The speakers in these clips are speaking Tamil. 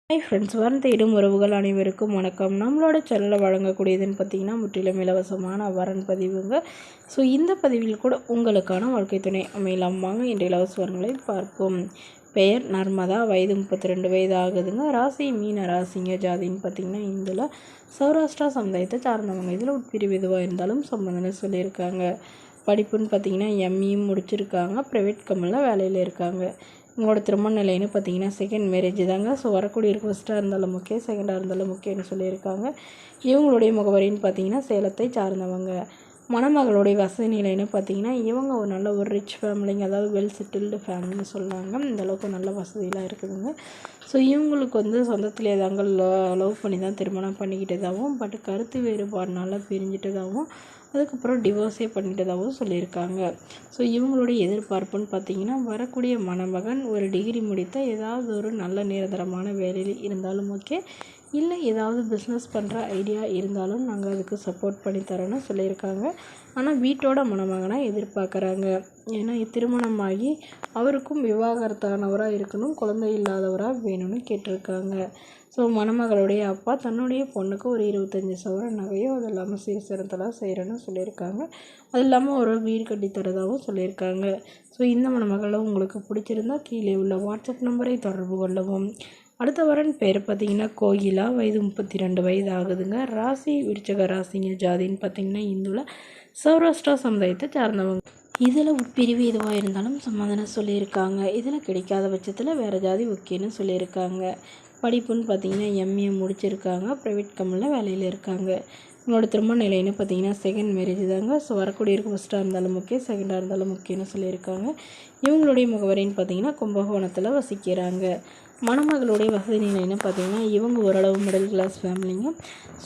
ஹாய் ஃப்ரெண்ட்ஸ், வரன் தேடும் உறவுகள் அனைவருக்கும் வணக்கம். நம்மளோட சேனலில் வழங்கக்கூடியதுன்னு பார்த்திங்கன்னா முற்றிலும் இலவசமான வரன் பதிவுங்க. ஸோ இந்த பதிவில் கூட உங்களுக்கான வாழ்க்கை துணை அமையலாம். வாங்க இன்றைய இலவச வரன்களை பார்ப்போம். பெயர் நர்மதா, வயது 32 வயது ஆகுதுங்க. ராசி மீன ராசிங்க. ஜாதின்னு பார்த்திங்கன்னா இதில் சௌராஷ்டிரா சமுதாயத்தை சார்ந்தவங்க. இதில் உட்பிரிவு எதுவாக இருந்தாலும் சம்மந்தம்னு சொல்லியிருக்காங்க. படிப்புன்னு பார்த்திங்கன்னா எம்இயும் முடிச்சிருக்காங்க. ப்ரைவேட் கம்பெனியில் வேலையில் இருக்காங்க. உங்களோட திருமண நிலைன்னு பார்த்தீங்கன்னா செகண்ட் மேரேஜ் தாங்க. ஸோ வரக்கூடிய ஃபஸ்ட்டாக இருந்தாலும் ஓகே, செகண்டாக இருந்தாலும் ஓகேன்னு சொல்லியிருக்காங்க. இவங்களுடைய முகவரின்னு பார்த்தீங்கன்னா சேலத்தை சார்ந்தவங்க. மணமகளுடைய வசதி நிலைன்னு பார்த்தீங்கன்னா இவங்க ஒரு நல்ல ஒரு ரிச் ஃபேமிலிங்க, அதாவது வெல் செட்டில்டு ஃபேமிலின்னு சொல்லாங்க. இந்தளவுக்கு நல்ல வசதியெலாம் இருக்குதுங்க. ஸோ இவங்களுக்கு சொந்தத்திலே தாங்க லவ் பண்ணி தான் திருமணம் பண்ணிக்கிட்டதாகவும், பட் கருத்து வேறுபாடுனால பிரிஞ்சிட்டதாகவும், அதுக்கப்புறம் டிவோர்ஸே பண்ணிட்டதாகவும் சொல்லியிருக்காங்க. ஸோ இவங்களுடைய எதிர்பார்ப்புன்னு பார்த்தீங்கன்னா வரக்கூடிய மணமகன் ஒரு டிகிரி முடித்த ஏதாவது ஒரு நல்ல நிரந்தரமான வேலையில் இருந்தாலும் ஓகே, இல்லை ஏதாவது பிஸ்னஸ் பண்ணுற ஐடியா இருந்தாலும் நாங்கள் அதுக்கு சப்போர்ட் பண்ணி தரோன்னு சொல்லியிருக்காங்க. ஆனால் வீட்டோட மணமகனாக எதிர்பார்க்குறாங்க. ஏன்னா திருமணமாகி அவருக்கும் விவாகரத்தானவராக இருக்கணும், குழந்தை இல்லாதவராக வேணும்னு கேட்டிருக்காங்க. ஸோ மணமகளுடைய அப்பா தன்னுடைய பொண்ணுக்கு ஒரு 25 சவரன் நகையோ அது இல்லாமல் சீர்திருத்தலாம் செய்கிறேன்னு சொல்லியிருக்காங்க. அது இல்லாமல் ஒரு வீடு கட்டி தரதாகவும் சொல்லியிருக்காங்க. ஸோ இந்த மணமகளை உங்களுக்கு பிடிச்சிருந்தா கீழே உள்ள வாட்ஸ்அப் நம்பரை தொடர்பு கொள்ளவும். அடுத்த வரன் பேர் பார்த்திங்கன்னா கோகிலா, வயது 32 வயது ஆகுதுங்க. ராசி விருச்சக ராசிங்க. ஜாதின்னு பார்த்திங்கன்னா இந்துவில் சௌராஷ்டிரா சமுதாயத்தை சார்ந்தவங்க. இதில் உட்பிரிவு எதுவாக இருந்தாலும் சமாதானம் சொல்லியிருக்காங்க. இதில் கிடைக்காத பட்சத்தில் வேறு ஜாதி ஓகேன்னு சொல்லியிருக்காங்க. படிப்புன்னு பார்த்திங்கன்னா எம்ஏ முடிச்சிருக்காங்க. ப்ரைவேட் கம்பெனியில் வேலையில் இருக்காங்க. உங்களோட திருமண நிலைன்னு பார்த்திங்கன்னா செகண்ட் மேரேஜ் தாங்க. ஸோ வரக்கூடிய ஃபஸ்ட்டாக இருந்தாலும் ஓகே, செகண்டாக இருந்தாலும் ஓகேன்னு சொல்லியிருக்காங்க. இவங்களுடைய முகவரின்னு பார்த்திங்கன்னா கும்பகோணத்தில் வசிக்கிறாங்க. மணமகளுடைய வசதி நிலைன்னு பார்த்திங்கன்னா இவங்க ஓரளவு மிடில் கிளாஸ் ஃபேமிலிங்க.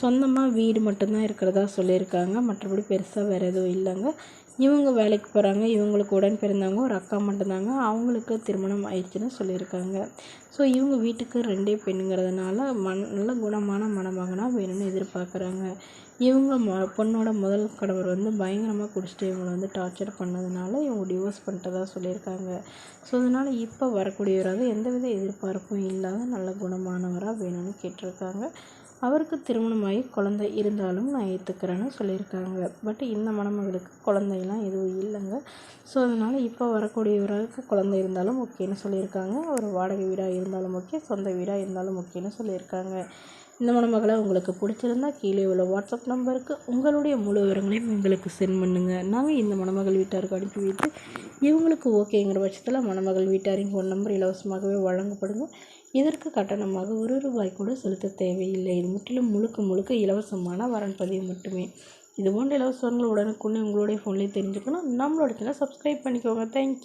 சொந்தமாக வீடு மட்டும்தான் இருக்கிறதா சொல்லியிருக்காங்க. மற்றபடி பெருசாக வேறு எதுவும் இல்லைங்க. இவங்க வேலைக்கு போகிறாங்க. இவங்களுக்கு உடன் பிறந்தவங்க ஒரு அக்கா மட்டும்தாங்க. அவங்களுக்கு திருமணம் ஆயிடுச்சுன்னு சொல்லியிருக்காங்க. ஸோ இவங்க வீட்டுக்கு 2 பெண்ணுங்கிறதுனால நல்ல குணமான மணமகனாக வேணும்னு எதிர்பார்க்குறாங்க. இவங்க பொண்ணோட முதல் கணவர் பயங்கரமாக குடிச்சிட்டு இவங்களை டார்ச்சர் பண்ணதுனால இவங்க டிவோர்ஸ் பண்ணிட்டதாக சொல்லியிருக்காங்க. ஸோ அதனால் இப்போ வரக்கூடியவராக எந்தவித எதிர்பார்ப்பும் இல்லாத நல்ல குணமானவராக வேணும்னு கேட்டிருக்காங்க. அவருக்கு திருமணமாகி குழந்தை இருந்தாலும் நான் ஏற்றுக்கிறேன்னு சொல்லியிருக்காங்க. பட் இந்த மணமகளுக்கு குழந்தையெல்லாம் எதுவும் இல்லைங்க. ஸோ அதனால் இப்போ வரக்கூடியவருக்கு குழந்தை இருந்தாலும் ஓகேன்னு சொல்லியிருக்காங்க. ஒரு வாடகை வீடாக இருந்தாலும் ஓகே, சொந்த வீடாக இருந்தாலும் ஓகேன்னு சொல்லியிருக்காங்க. இந்த மணமகளை உங்களுக்கு பிடிச்சிருந்தா கீழே உள்ள வாட்ஸ்அப் நம்பருக்கு உங்களுடைய முழு விவரங்களையும் எங்களுக்கு சென்ட் பண்ணுங்கள். நாங்கள் இந்த மணமகள் வீட்டாருக்கு அனுப்பி வைத்து இவங்களுக்கு ஓகேங்கிற பட்சத்தில் மணமகள் வீட்டாரின் ஃபோன் நம்பர் இலவசமாகவே வழங்கப்படுங்க. இதற்கு கட்டணமாக ₹1 கூட செலுத்த தேவையில்லை. இது முற்றிலும் முழுக்க இலவசமான வரன் பதிவு மட்டுமே. இது போன்ற இலவச வரன்கள் உடனுக்குடனே உங்களுடைய ஃபோன்லேயே தெரிஞ்சுக்கணும். நம்மளோட சேனலை சப்ஸ்கிரைப் பண்ணிக்கோங்க. தேங்க்யூ.